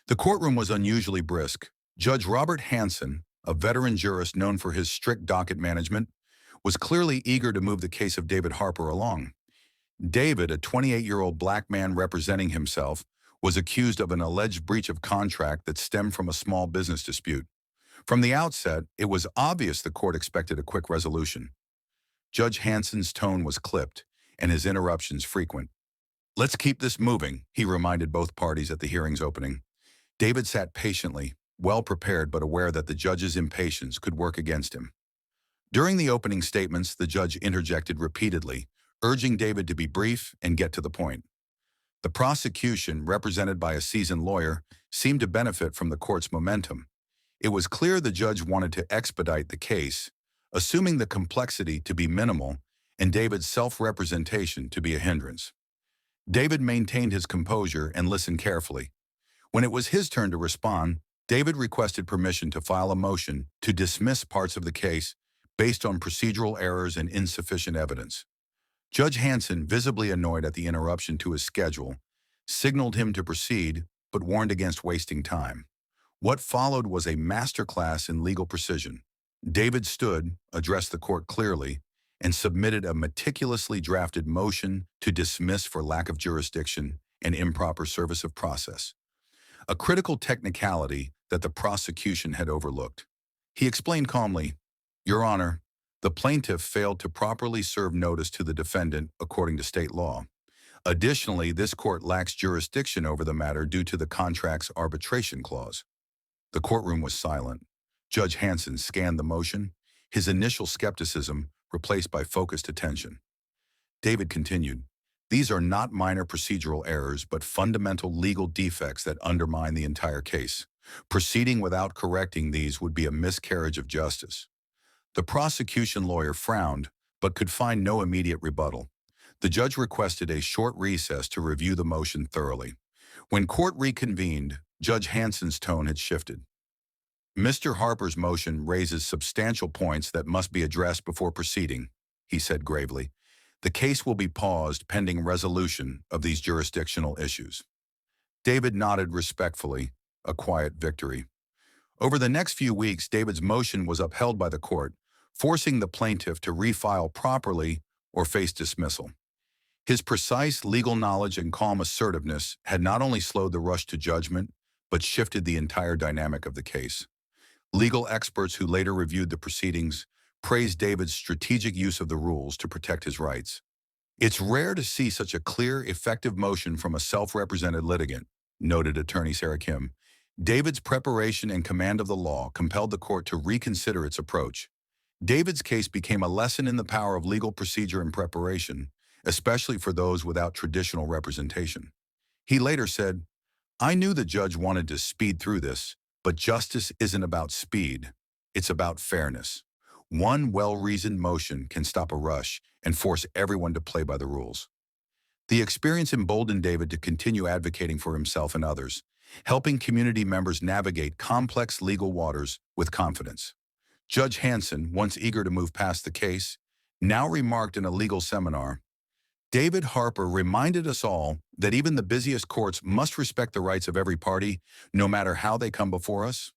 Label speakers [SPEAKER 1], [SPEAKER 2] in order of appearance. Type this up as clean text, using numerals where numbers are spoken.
[SPEAKER 1] The courtroom was unusually brisk. Judge Robert Hansen, a veteran jurist known for his strict docket management, was clearly eager to move the case of David Harper along. David, a 28-year-old black man representing himself, was accused of an alleged breach of contract that stemmed from a small business dispute. From the outset, it was obvious the court expected a quick resolution. Judge Hansen's tone was clipped, and his interruptions frequent. "Let's keep this moving," he reminded both parties at the hearing's opening. David sat patiently, well prepared but aware that the judge's impatience could work against him. During the opening statements, the judge interjected repeatedly, urging David to be brief and get to the point. The prosecution, represented by a seasoned lawyer, seemed to benefit from the court's momentum. It was clear the judge wanted to expedite the case, assuming the complexity to be minimal and David's self-representation to be a hindrance. David maintained his composure and listened carefully. When it was his turn to respond, David requested permission to file a motion to dismiss parts of the case based on procedural errors and insufficient evidence. Judge Hansen, visibly annoyed at the interruption to his schedule, signaled him to proceed but warned against wasting time. What followed was a masterclass in legal precision. David stood, addressed the court clearly, and submitted a meticulously drafted motion to dismiss for lack of jurisdiction and improper service of process, a critical technicality that the prosecution had overlooked. He explained calmly, "Your Honor, the plaintiff failed to properly serve notice to the defendant according to state law. Additionally, this court lacks jurisdiction over the matter due to the contract's arbitration clause." The courtroom was silent. Judge Hansen scanned the motion, his initial skepticism replaced by focused attention. David continued, "These are not minor procedural errors, but fundamental legal defects that undermine the entire case. Proceeding without correcting these would be a miscarriage of justice." The prosecution lawyer frowned, but could find no immediate rebuttal. The judge requested a short recess to review the motion thoroughly. When court reconvened, Judge Hansen's tone had shifted. "Mr. Harper's motion raises substantial points that must be addressed before proceeding," he said gravely. "The case will be paused pending resolution of these jurisdictional issues." David nodded respectfully, a quiet victory. Over the next few weeks, David's motion was upheld by the court, forcing the plaintiff to refile properly or face dismissal. His precise legal knowledge and calm assertiveness had not only slowed the rush to judgment, but shifted the entire dynamic of the case. Legal experts who later reviewed the proceedings praised David's strategic use of the rules to protect his rights. "It's rare to see such a clear, effective motion from a self-represented litigant," noted attorney Sarah Kim. David's preparation and command of the law compelled the court to reconsider its approach. David's case became a lesson in the power of legal procedure and preparation, especially for those without traditional representation. He later said, "I knew the judge wanted to speed through this, but justice isn't about speed, it's about fairness. One well-reasoned motion can stop a rush and force everyone to play by the rules." The experience emboldened David to continue advocating for himself and others, helping community members navigate complex legal waters with confidence. Judge Hansen, once eager to move past the case, now remarked in a legal seminar, "David Harper reminded us all that even the busiest courts must respect the rights of every party, no matter how they come before us."